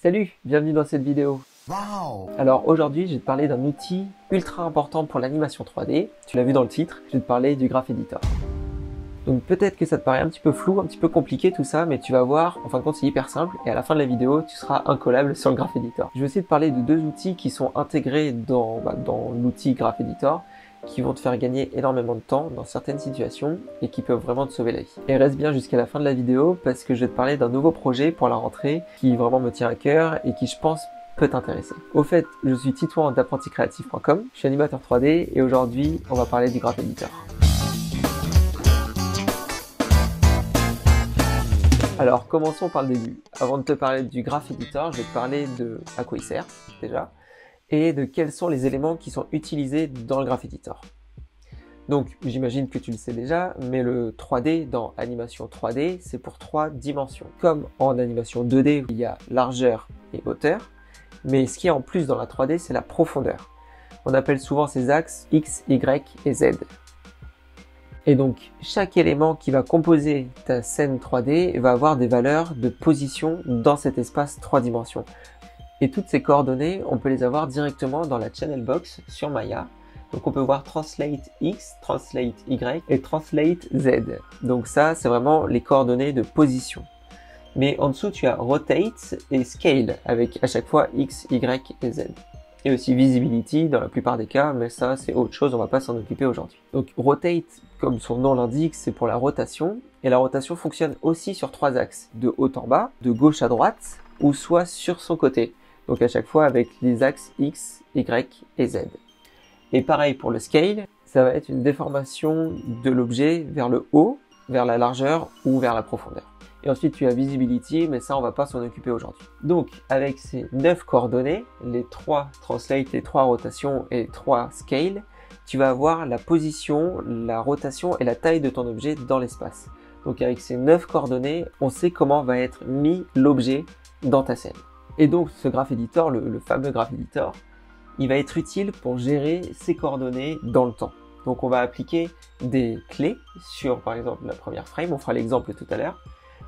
Salut, bienvenue dans cette vidéo. Wow. Alors aujourd'hui, je vais te parler d'un outil ultra important pour l'animation 3D. Tu l'as vu dans le titre, je vais te parler du Graph Editor. Donc peut-être que ça te paraît un petit peu flou, un petit peu compliqué tout ça, mais tu vas voir, en fin de compte c'est hyper simple et à la fin de la vidéo, tu seras incollable sur le Graph Editor. Je vais aussi te parler de deux outils qui sont intégrés dans l'outil Graph Editor, qui vont te faire gagner énormément de temps dans certaines situations et qui peuvent vraiment te sauver la vie. Et reste bien jusqu'à la fin de la vidéo parce que je vais te parler d'un nouveau projet pour la rentrée qui vraiment me tient à cœur et qui je pense peut t'intéresser. Au fait, je suis Titouan d'apprenticreatif.com, je suis animateur 3D et aujourd'hui on va parler du Graph Editor. Alors commençons par le début. Avant de te parler du Graph Editor, je vais te parler de à quoi il sert déjà et de quels sont les éléments qui sont utilisés dans le Graph Editor. Donc j'imagine que tu le sais déjà, mais le 3D dans animation 3D, c'est pour 3 dimensions. Comme en animation 2D, où il y a largeur et hauteur, mais ce qui est en plus dans la 3D, c'est la profondeur. On appelle souvent ces axes X, Y et Z. Et donc chaque élément qui va composer ta scène 3D va avoir des valeurs de position dans cet espace 3 dimensions. Et toutes ces coordonnées, on peut les avoir directement dans la channel box sur Maya. Donc on peut voir Translate X, Translate Y et Translate Z. Donc ça, c'est vraiment les coordonnées de position. Mais en dessous, tu as Rotate et Scale avec à chaque fois X, Y et Z. Et aussi Visibility dans la plupart des cas, mais ça c'est autre chose, on va pas s'en occuper aujourd'hui. Donc Rotate, comme son nom l'indique, c'est pour la rotation. Et la rotation fonctionne aussi sur 3 axes, de haut en bas, de gauche à droite, ou soit sur son côté. Donc à chaque fois avec les axes X, Y et Z. Et pareil pour le scale, ça va être une déformation de l'objet vers le haut, vers la largeur ou vers la profondeur. Et ensuite tu as visibility, mais ça on va pas s'en occuper aujourd'hui. Donc avec ces 9 coordonnées, les 3 translate, les 3 rotations et les 3 scale, tu vas avoir la position, la rotation et la taille de ton objet dans l'espace. Donc avec ces 9 coordonnées, on sait comment va être mis l'objet dans ta scène. Et donc ce Graph Editor, le fameux Graph Editor, il va être utile pour gérer ces coordonnées dans le temps. Donc on va appliquer des clés sur par exemple la première frame, on fera l'exemple tout à l'heure.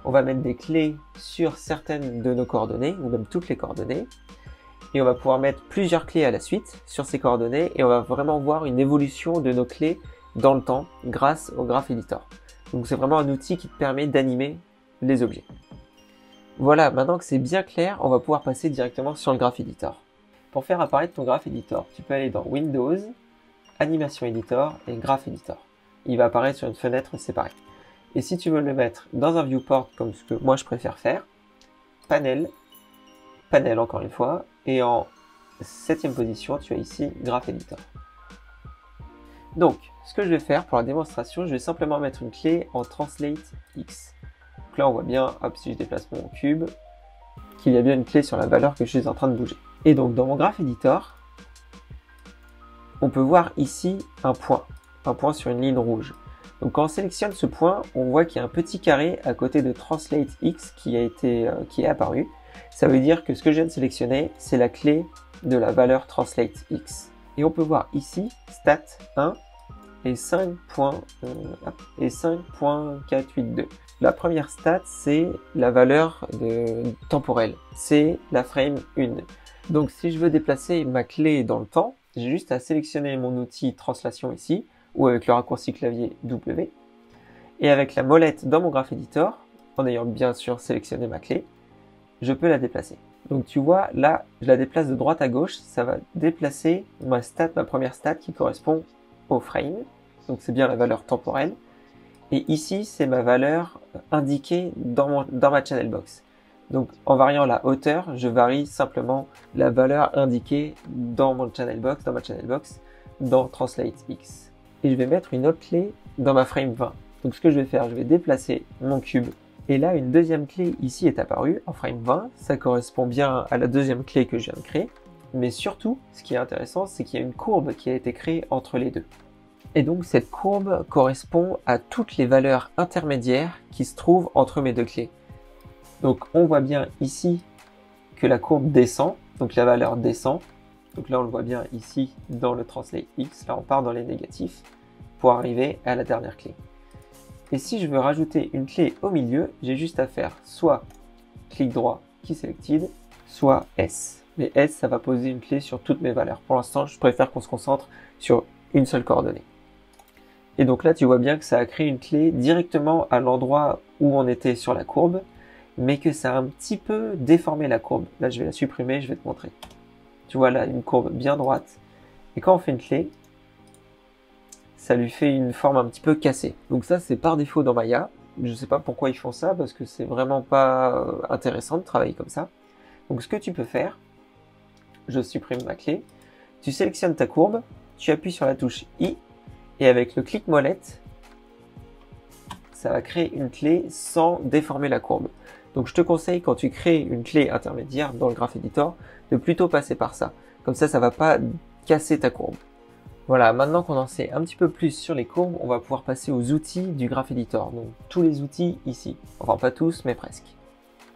On va mettre des clés sur certaines de nos coordonnées, ou même toutes les coordonnées. Et on va pouvoir mettre plusieurs clés à la suite sur ces coordonnées et on va vraiment voir une évolution de nos clés dans le temps grâce au Graph Editor. Donc c'est vraiment un outil qui te permet d'animer les objets. Voilà, maintenant que c'est bien clair, on va pouvoir passer directement sur le Graph Editor. Pour faire apparaître ton Graph Editor, tu peux aller dans Windows, Animation Editor et Graph Editor. Il va apparaître sur une fenêtre séparée. Et si tu veux le mettre dans un viewport comme ce que moi je préfère faire, Panel, Panel encore une fois, et en 7e position, tu as ici Graph Editor. Donc, ce que je vais faire pour la démonstration, je vais simplement mettre une clé en Translate X. Donc là, on voit bien, hop, si je déplace mon cube, qu'il y a bien une clé sur la valeur que je suis en train de bouger. Et donc, dans mon Graph Editor, on peut voir ici un point sur une ligne rouge. Donc, quand on sélectionne ce point, on voit qu'il y a un petit carré à côté de Translate X qui est apparu. Ça veut dire que ce que je viens de sélectionner, c'est la clé de la valeur Translate X. Et on peut voir ici, Stat 1 et 5.482. La première stat, c'est la valeur temporelle. C'est la frame 1. Donc si je veux déplacer ma clé dans le temps, j'ai juste à sélectionner mon outil translation ici, ou avec le raccourci clavier W. Et avec la molette dans mon Graph Editor, en ayant bien sûr sélectionné ma clé, je peux la déplacer. Donc tu vois, là, je la déplace de droite à gauche, ça va déplacer ma première stat qui correspond au frame. Donc c'est bien la valeur temporelle. Et ici, c'est ma valeur indiquée dans ma channel box. Donc en variant la hauteur, je varie simplement la valeur indiquée dans ma channel box, dans Translate X. Et je vais mettre une autre clé dans ma frame 20. Donc ce que je vais faire, je vais déplacer mon cube. Et là, une deuxième clé ici est apparue en frame 20. Ça correspond bien à la deuxième clé que je viens de créer. Mais surtout, ce qui est intéressant, c'est qu'il y a une courbe qui a été créée entre les deux. Et donc cette courbe correspond à toutes les valeurs intermédiaires qui se trouvent entre mes deux clés. Donc on voit bien ici que la courbe descend, donc la valeur descend. Donc là on le voit bien ici dans le Translate X, là on part dans les négatifs pour arriver à la dernière clé. Et si je veux rajouter une clé au milieu, j'ai juste à faire soit clic droit, key selected, soit S. Mais S, ça va poser une clé sur toutes mes valeurs. Pour l'instant, je préfère qu'on se concentre sur une seule coordonnée. Et donc là, tu vois bien que ça a créé une clé directement à l'endroit où on était sur la courbe, mais que ça a un petit peu déformé la courbe. Là, je vais la supprimer, je vais te montrer. Tu vois là, une courbe bien droite. Et quand on fait une clé, ça lui fait une forme un petit peu cassée. Donc ça, c'est par défaut dans Maya. Je ne sais pas pourquoi ils font ça, parce que c'est vraiment pas intéressant de travailler comme ça. Donc ce que tu peux faire, je supprime ma clé, tu sélectionnes ta courbe, tu appuies sur la touche I, et avec le clic molette, ça va créer une clé sans déformer la courbe. Donc je te conseille, quand tu crées une clé intermédiaire dans le Graph Editor, de plutôt passer par ça. Comme ça, ça va pas casser ta courbe. Voilà, maintenant qu'on en sait un petit peu plus sur les courbes, on va pouvoir passer aux outils du Graph Editor. Donc tous les outils ici. Enfin pas tous, mais presque.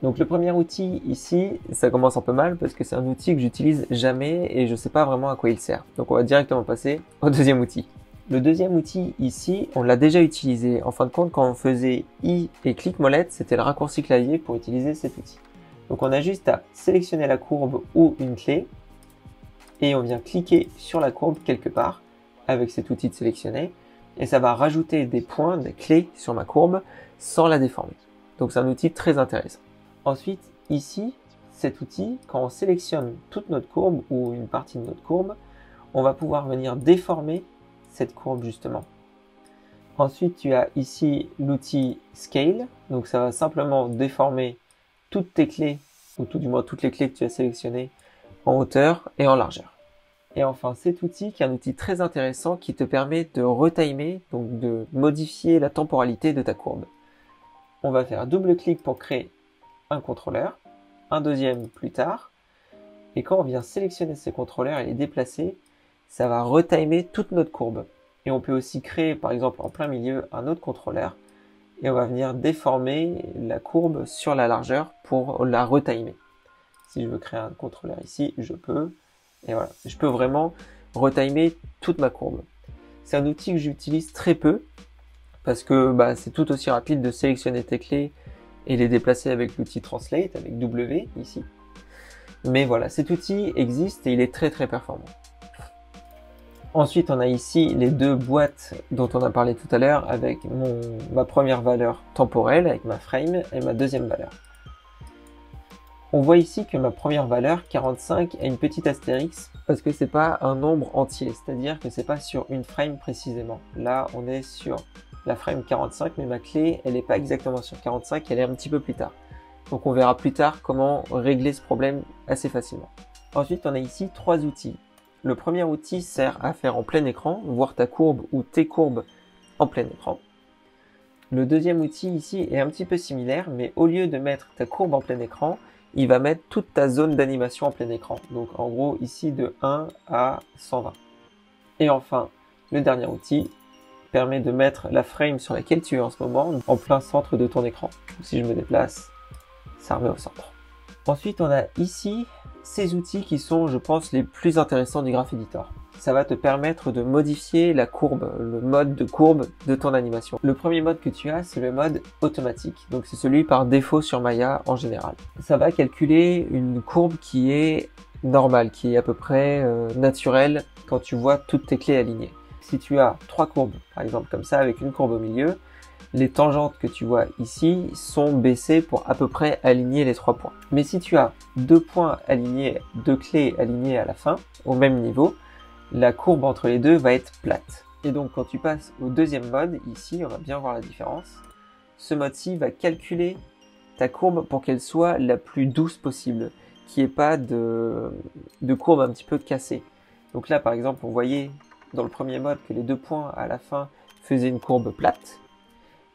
Donc le premier outil ici, ça commence un peu mal parce que c'est un outil que j'utilise jamais et je sais pas vraiment à quoi il sert. Donc on va directement passer au deuxième outil. Le deuxième outil ici, on l'a déjà utilisé. En fin de compte, quand on faisait I et clic molette, c'était le raccourci clavier pour utiliser cet outil. Donc on a juste à sélectionner la courbe ou une clé et on vient cliquer sur la courbe quelque part avec cet outil de sélectionner et ça va rajouter des points, des clés sur ma courbe sans la déformer. Donc c'est un outil très intéressant. Ensuite, ici, cet outil, quand on sélectionne toute notre courbe ou une partie de notre courbe, on va pouvoir venir déformer cette courbe justement. Ensuite, tu as ici l'outil Scale, donc ça va simplement déformer toutes tes clés, ou tout du moins toutes les clés que tu as sélectionnées en hauteur et en largeur. Et enfin, cet outil qui est un outil très intéressant qui te permet de retimer, donc de modifier la temporalité de ta courbe. On va faire double-clic pour créer un contrôleur, un deuxième plus tard, et quand on vient sélectionner ces contrôleurs et les déplacer, ça va retimer toute notre courbe. Et on peut aussi créer, par exemple, en plein milieu, un autre contrôleur, et on va venir déformer la courbe sur la largeur pour la retimer. Si je veux créer un contrôleur ici, je peux, et voilà, je peux vraiment retimer toute ma courbe. C'est un outil que j'utilise très peu, parce que c'est tout aussi rapide de sélectionner tes clés et les déplacer avec l'outil Translate, avec W ici. Mais voilà, cet outil existe et il est très très performant. Ensuite, on a ici les deux boîtes dont on a parlé tout à l'heure avec ma première valeur temporelle, avec ma frame, et ma deuxième valeur. On voit ici que ma première valeur, 45, a une petite astérix parce que c'est pas un nombre entier, c'est-à-dire que c'est pas sur une frame précisément. Là, on est sur la frame 45, mais ma clé, elle n'est pas exactement sur 45, elle est un petit peu plus tard. Donc on verra plus tard comment régler ce problème assez facilement. Ensuite, on a ici trois outils. Le premier outil sert à faire en plein écran, voir ta courbe ou tes courbes en plein écran. Le deuxième outil ici est un petit peu similaire, mais au lieu de mettre ta courbe en plein écran, il va mettre toute ta zone d'animation en plein écran. Donc en gros ici de 1 à 120. Et enfin, le dernier outil permet de mettre la frame sur laquelle tu es en ce moment en plein centre de ton écran. Donc, si je me déplace, ça remet au centre. Ensuite, on a ici ces outils qui sont, je pense, les plus intéressants du Graph Editor. Ça va te permettre de modifier la courbe, le mode de courbe de ton animation. Le premier mode que tu as, c'est le mode automatique. Donc c'est celui par défaut sur Maya en général. Ça va calculer une courbe qui est normale, qui est à peu près naturelle quand tu vois toutes tes clés alignées. Si tu as trois courbes, par exemple comme ça, avec une courbe au milieu, les tangentes que tu vois ici sont baissées pour à peu près aligner les 3 points. Mais si tu as deux points alignés, deux clés alignées à la fin, au même niveau, la courbe entre les deux va être plate. Et donc quand tu passes au deuxième mode, ici, on va bien voir la différence, ce mode-ci va calculer ta courbe pour qu'elle soit la plus douce possible, qu'il n'y ait pas de courbe un petit peu cassée. Donc là, par exemple, on voyait dans le premier mode que les deux points à la fin faisaient une courbe plate.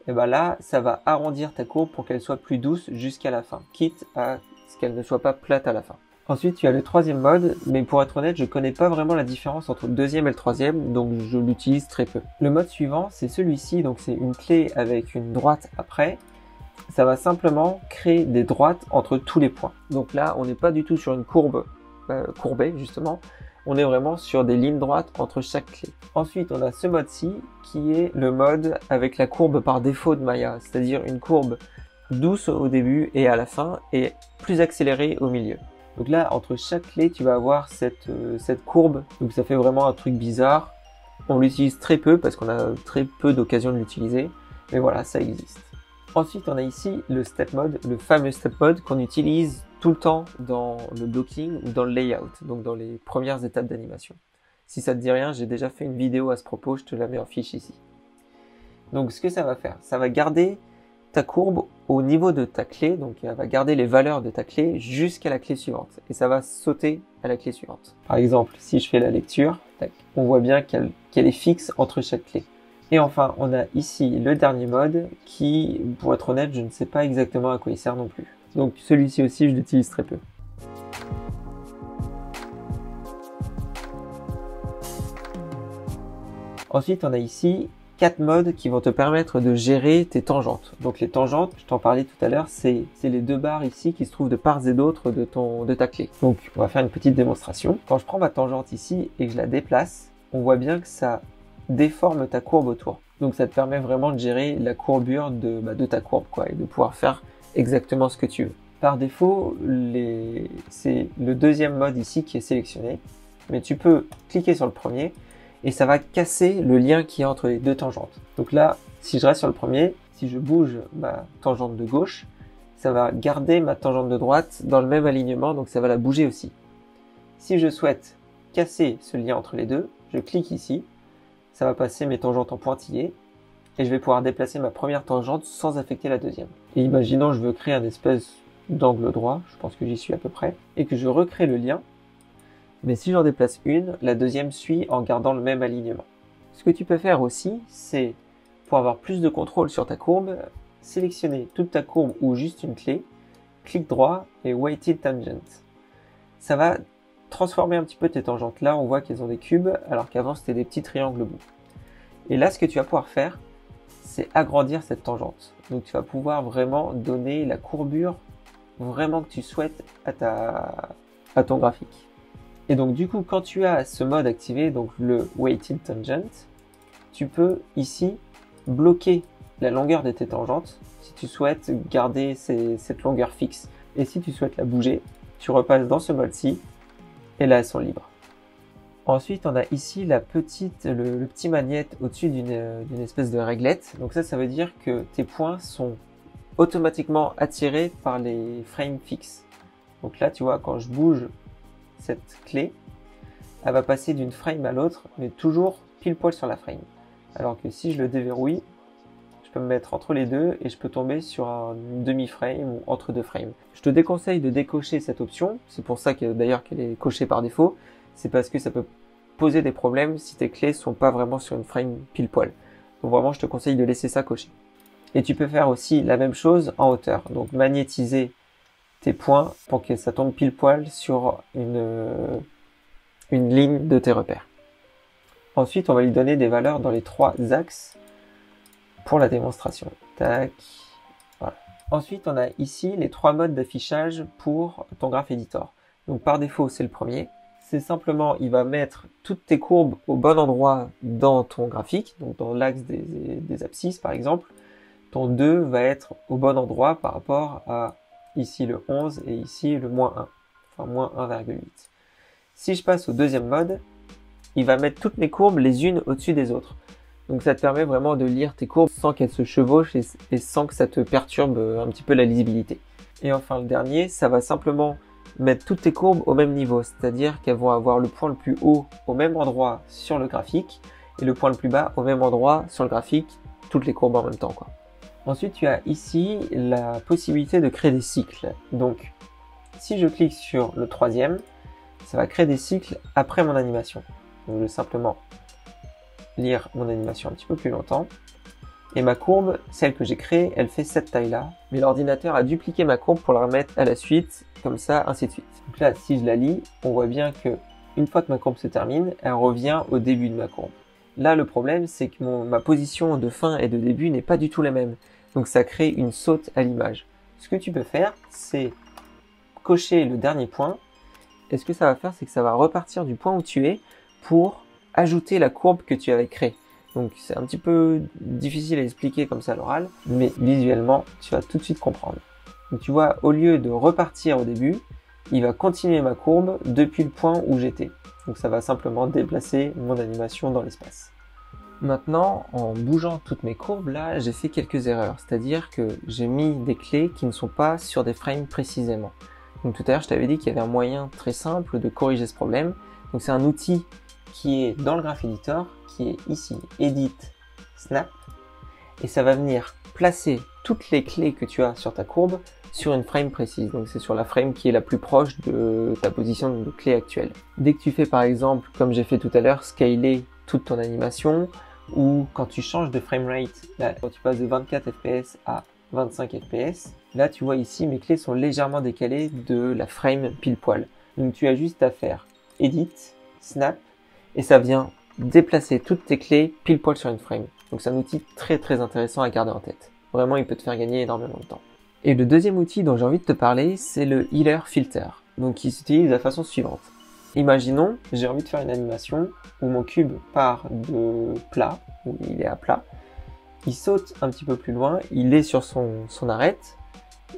Et bien là, ça va arrondir ta courbe pour qu'elle soit plus douce jusqu'à la fin, quitte à ce qu'elle ne soit pas plate à la fin. Ensuite, tu as le troisième mode, mais pour être honnête, je connais pas vraiment la différence entre le deuxième et le troisième, donc je l'utilise très peu. Le mode suivant, c'est celui-ci, donc c'est une clé avec une droite après. Ça va simplement créer des droites entre tous les points. Donc là, on n'est pas du tout sur une courbe courbée, justement. On est vraiment sur des lignes droites entre chaque clé. Ensuite, on a ce mode-ci qui est le mode avec la courbe par défaut de Maya, c'est-à-dire une courbe douce au début et à la fin et plus accélérée au milieu. Donc là, entre chaque clé, tu vas avoir cette courbe. Donc ça fait vraiment un truc bizarre. On l'utilise très peu parce qu'on a très peu d'occasion de l'utiliser. Mais voilà, ça existe. Ensuite, on a ici le step mode, le fameux step mode qu'on utilise tout le temps dans le blocking ou dans le layout, donc dans les premières étapes d'animation. Si ça te dit rien, j'ai déjà fait une vidéo à ce propos, je te la mets en fiche ici. Donc ce que ça va faire, ça va garder ta courbe au niveau de ta clé, donc elle va garder les valeurs de ta clé jusqu'à la clé suivante, et ça va sauter à la clé suivante. Par exemple, si je fais la lecture, tac, on voit bien qu'elle est fixe entre chaque clé. Et enfin, on a ici le dernier mode qui, pour être honnête, je ne sais pas exactement à quoi il sert non plus. Donc celui-ci aussi, je l'utilise très peu. Ensuite, on a ici 4 modes qui vont te permettre de gérer tes tangentes. Donc les tangentes, je t'en parlais tout à l'heure, c'est les deux barres ici qui se trouvent de part et d'autre de ta clé. Donc on va faire une petite démonstration. Quand je prends ma tangente ici et que je la déplace, on voit bien que ça déforme ta courbe autour. Donc ça te permet vraiment de gérer la courbure de ta courbe, quoi, et de pouvoir faire exactement ce que tu veux. Par défaut, c'est le deuxième mode ici qui est sélectionné, mais tu peux cliquer sur le premier et ça va casser le lien qui est entre les deux tangentes. Donc là, si je reste sur le premier, si je bouge ma tangente de gauche, ça va garder ma tangente de droite dans le même alignement, donc ça va la bouger aussi. Si je souhaite casser ce lien entre les deux, je clique ici, ça va passer mes tangentes en pointillés et je vais pouvoir déplacer ma première tangente sans affecter la deuxième. Et imaginons je veux créer un espèce d'angle droit, je pense que j'y suis à peu près, et que je recrée le lien, mais si j'en déplace une, la deuxième suit en gardant le même alignement. Ce que tu peux faire aussi, c'est, pour avoir plus de contrôle sur ta courbe, sélectionner toute ta courbe ou juste une clé, clic droit et Weighted Tangent. Ça va transformer un petit peu tes tangentes. Là, on voit qu'elles ont des cubes, alors qu'avant, c'était des petits triangles bouts. Et là, ce que tu vas pouvoir faire, c'est agrandir cette tangente. Donc, tu vas pouvoir vraiment donner la courbure vraiment que tu souhaites à ton graphique. Et donc, du coup, quand tu as ce mode activé, donc le Weighted Tangent, tu peux ici bloquer la longueur de tes tangentes si tu souhaites garder cette longueur fixe. Et si tu souhaites la bouger, tu repasses dans ce mode-ci et là elles sont libres. Ensuite, on a ici le petit magnète au-dessus d'une espèce de réglette. Donc ça veut dire que tes points sont automatiquement attirés par les frames fixes. Donc là, tu vois, quand je bouge cette clé, elle va passer d'une frame à l'autre, mais toujours pile poil sur la frame. Alors que si je le déverrouille, je peux me mettre entre les deux et je peux tomber sur un demi-frame ou entre deux frames. Je te déconseille de décocher cette option, c'est pour ça que d'ailleurs qu'elle est cochée par défaut, c'est parce que ça peut poser des problèmes si tes clés sont pas vraiment sur une frame pile poil. Donc vraiment je te conseille de laisser ça coché. Et tu peux faire aussi la même chose en hauteur, donc magnétiser tes points pour que ça tombe pile poil sur une ligne de tes repères. Ensuite on va lui donner des valeurs dans les 3 axes pour la démonstration. Tac, voilà. Ensuite, on a ici les 3 modes d'affichage pour ton Graph Editor. Donc par défaut, c'est le premier. C'est simplement, il va mettre toutes tes courbes au bon endroit dans ton graphique, donc dans l'axe des abscisses par exemple. Ton 2 va être au bon endroit par rapport à ici le 11 et ici le -1, enfin moins 1,8. Si je passe au deuxième mode, il va mettre toutes mes courbes les unes au-dessus des autres. Donc ça te permet vraiment de lire tes courbes sans qu'elles se chevauchent et sans que ça te perturbe un petit peu la lisibilité. Et enfin le dernier, ça va simplement mettre toutes tes courbes au même niveau, c'est-à-dire qu'elles vont avoir le point le plus haut au même endroit sur le graphique et le point le plus bas au même endroit sur le graphique, toutes les courbes en même temps, quoi. Ensuite tu as ici la possibilité de créer des cycles. Donc si je clique sur le troisième, ça va créer des cycles après mon animation. Donc je vais simplement lire mon animation un petit peu plus longtemps. Et ma courbe, celle que j'ai créée, elle fait cette taille-là. Mais l'ordinateur a dupliqué ma courbe pour la remettre à la suite, comme ça, ainsi de suite. Donc là, si je la lis, on voit bien que une fois que ma courbe se termine, elle revient au début de ma courbe. Là, le problème, c'est que ma position de fin et de début n'est pas du tout la même. Donc ça crée une saute à l'image. Ce que tu peux faire, c'est cocher le dernier point. Et ce que ça va faire, c'est que ça va repartir du point où tu es pour ajouter la courbe que tu avais créée. Donc c'est un petit peu difficile à expliquer comme ça à l'oral, mais visuellement, tu vas tout de suite comprendre. Donc tu vois, au lieu de repartir au début, il va continuer ma courbe depuis le point où j'étais. Donc ça va simplement déplacer mon animation dans l'espace. Maintenant, en bougeant toutes mes courbes, là, j'ai fait quelques erreurs. C'est-à-dire que j'ai mis des clés qui ne sont pas sur des frames précisément. Donc tout à l'heure, je t'avais dit qu'il y avait un moyen très simple de corriger ce problème. Donc c'est un outil qui est dans le Graph Editor, qui est ici, Edit, Snap. Et ça va venir placer toutes les clés que tu as sur ta courbe sur une frame précise. Donc c'est sur la frame qui est la plus proche de ta position de clé actuelle. Dès que tu fais par exemple, comme j'ai fait tout à l'heure, scaler toute ton animation, ou quand tu changes de framerate, là, quand tu passes de 24 fps à 25 fps, là tu vois ici mes clés sont légèrement décalées de la frame pile poil. Donc tu as juste à faire Edit, Snap, et ça vient déplacer toutes tes clés pile poil sur une frame. Donc c'est un outil très intéressant à garder en tête. Vraiment, il peut te faire gagner énormément de temps. Et le deuxième outil dont j'ai envie de te parler, c'est le Healer Filter. Donc il s'utilise de la façon suivante. Imaginons, j'ai envie de faire une animation où mon cube part de plat, où il est à plat, il saute un petit peu plus loin, il est sur son arête,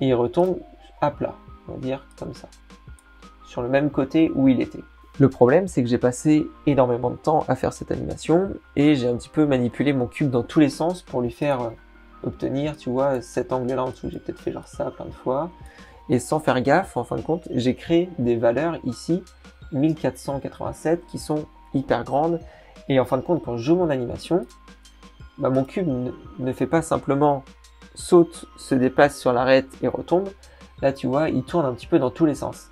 et il retombe à plat, on va dire comme ça, sur le même côté où il était. Le problème, c'est que j'ai passé énormément de temps à faire cette animation, et j'ai un petit peu manipulé mon cube dans tous les sens pour lui faire obtenir, tu vois, cet angle-là en dessous. J'ai peut-être fait genre ça plein de fois, et sans faire gaffe, en fin de compte, j'ai créé des valeurs ici, 1487, qui sont hyper grandes, et en fin de compte, quand je joue mon animation, bah, mon cube ne fait pas simplement saute, se déplace sur l'arête et retombe. Là, tu vois, il tourne un petit peu dans tous les sens.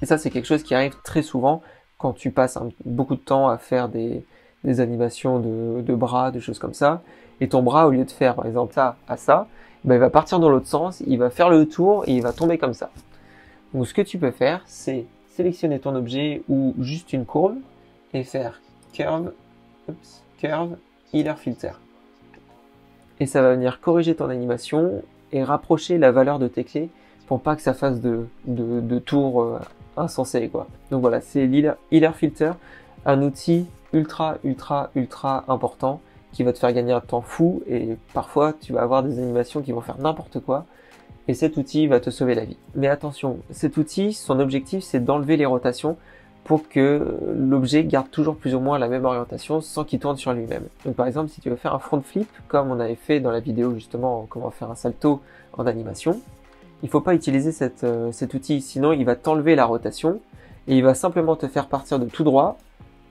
Et ça, c'est quelque chose qui arrive très souvent quand tu passes beaucoup de temps à faire des animations de bras, des choses comme ça. Et ton bras, au lieu de faire, par exemple, ça à ça, ben, il va partir dans l'autre sens, il va faire le tour et il va tomber comme ça. Donc, ce que tu peux faire, c'est sélectionner ton objet ou juste une courbe et faire Curve, Healer Filter. Et ça va venir corriger ton animation et rapprocher la valeur de tes clés pour pas que ça fasse de tours insensés, quoi. Donc voilà, c'est l'Healer Filter, un outil ultra important qui va te faire gagner un temps fou, et parfois tu vas avoir des animations qui vont faire n'importe quoi, et cet outil va te sauver la vie. Mais attention, cet outil, son objectif, c'est d'enlever les rotations pour que l'objet garde toujours plus ou moins la même orientation sans qu'il tourne sur lui-même. Donc par exemple, si tu veux faire un front flip, comme on avait fait dans la vidéo justement comment faire un salto en animation, il ne faut pas utiliser cet outil, sinon il va t'enlever la rotation et il va simplement te faire partir de tout droit,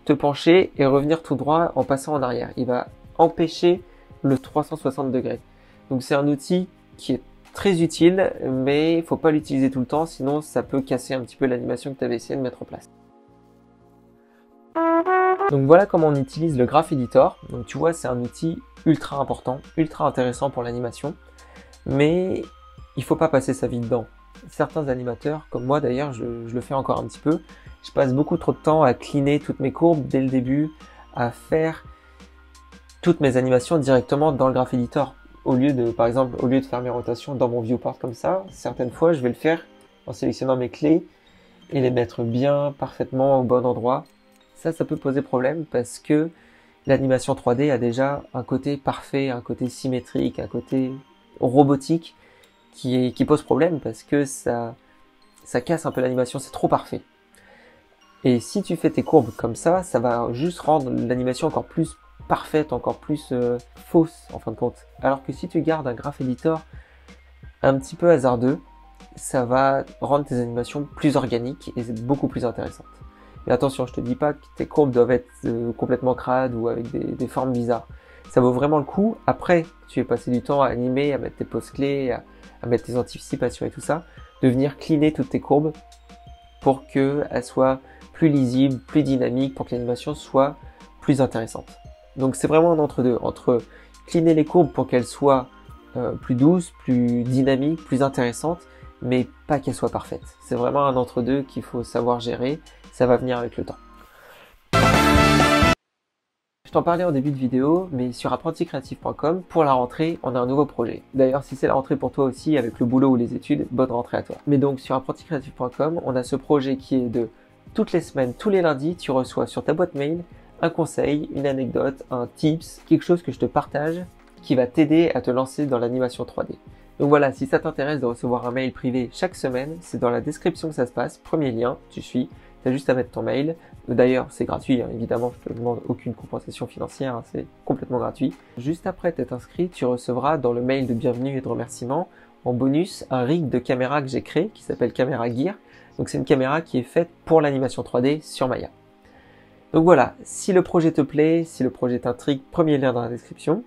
te pencher et revenir tout droit en passant en arrière. Il va empêcher le 360 degrés. Donc c'est un outil qui est très utile, mais il ne faut pas l'utiliser tout le temps, sinon ça peut casser un petit peu l'animation que tu avais essayé de mettre en place. Donc voilà comment on utilise le Graph Editor. Donc tu vois, c'est un outil ultra important, ultra intéressant pour l'animation, mais il faut pas passer sa vie dedans. Certains animateurs, comme moi d'ailleurs, je le fais encore un petit peu, je passe beaucoup trop de temps à cleaner toutes mes courbes dès le début, à faire toutes mes animations directement dans le Graph Editor. Par exemple, au lieu de faire mes rotations dans mon viewport comme ça, certaines fois je vais le faire en sélectionnant mes clés et les mettre bien, parfaitement au bon endroit. Ça peut poser problème parce que l'animation 3D a déjà un côté parfait, un côté symétrique, un côté robotique qui pose problème parce que ça casse un peu l'animation, c'est trop parfait. Et si tu fais tes courbes comme ça va juste rendre l'animation encore plus parfaite, encore plus fausse en fin de compte. Alors que si tu gardes un Graph Editor un petit peu hasardeux, ça va rendre tes animations plus organiques et beaucoup plus intéressantes. Mais attention, je te dis pas que tes courbes doivent être complètement crades ou avec des formes bizarres. Ça vaut vraiment le coup, après tu es passé du temps à animer, à mettre tes poses clés, à mettre tes anticipations et tout ça, de venir cleaner toutes tes courbes pour qu'elles soient plus lisibles, plus dynamiques, pour que l'animation soit plus intéressante. Donc c'est vraiment un entre-deux, entre cleaner les courbes pour qu'elles soient plus douces, plus dynamiques, plus intéressantes, mais pas qu'elles soient parfaites. C'est vraiment un entre-deux qu'il faut savoir gérer, ça va venir avec le temps. Je t'en parlais en début de vidéo, mais sur apprenticreatif.com, pour la rentrée, on a un nouveau projet. D'ailleurs, si c'est la rentrée pour toi aussi, avec le boulot ou les études, bonne rentrée à toi. Mais donc, sur apprenticreatif.com, on a ce projet qui est de toutes les semaines, tous les lundis, tu reçois sur ta boîte mail un conseil, une anecdote, un tips, quelque chose que je te partage qui va t'aider à te lancer dans l'animation 3D. Donc voilà, si ça t'intéresse de recevoir un mail privé chaque semaine, c'est dans la description que ça se passe. Premier lien, tu suis, tu as juste à mettre ton mail. D'ailleurs, c'est gratuit, hein, évidemment, je ne te demande aucune compensation financière, hein, c'est complètement gratuit. Juste après t'être inscrit, tu recevras dans le mail de bienvenue et de remerciement, en bonus, un rig de caméra que j'ai créé, qui s'appelle Camera Gear. Donc c'est une caméra qui est faite pour l'animation 3D sur Maya. Donc voilà, si le projet te plaît, si le projet t'intrigue, premier lien dans la description.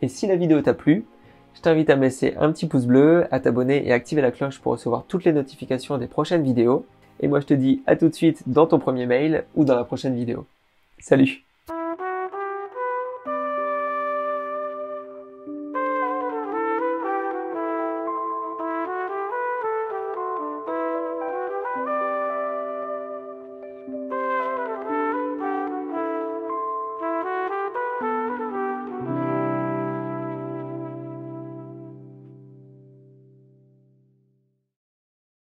Et si la vidéo t'a plu, je t'invite à me laisser un petit pouce bleu, à t'abonner et à activer la cloche pour recevoir toutes les notifications des prochaines vidéos. Et moi je te dis à tout de suite dans ton premier mail ou dans la prochaine vidéo. Salut!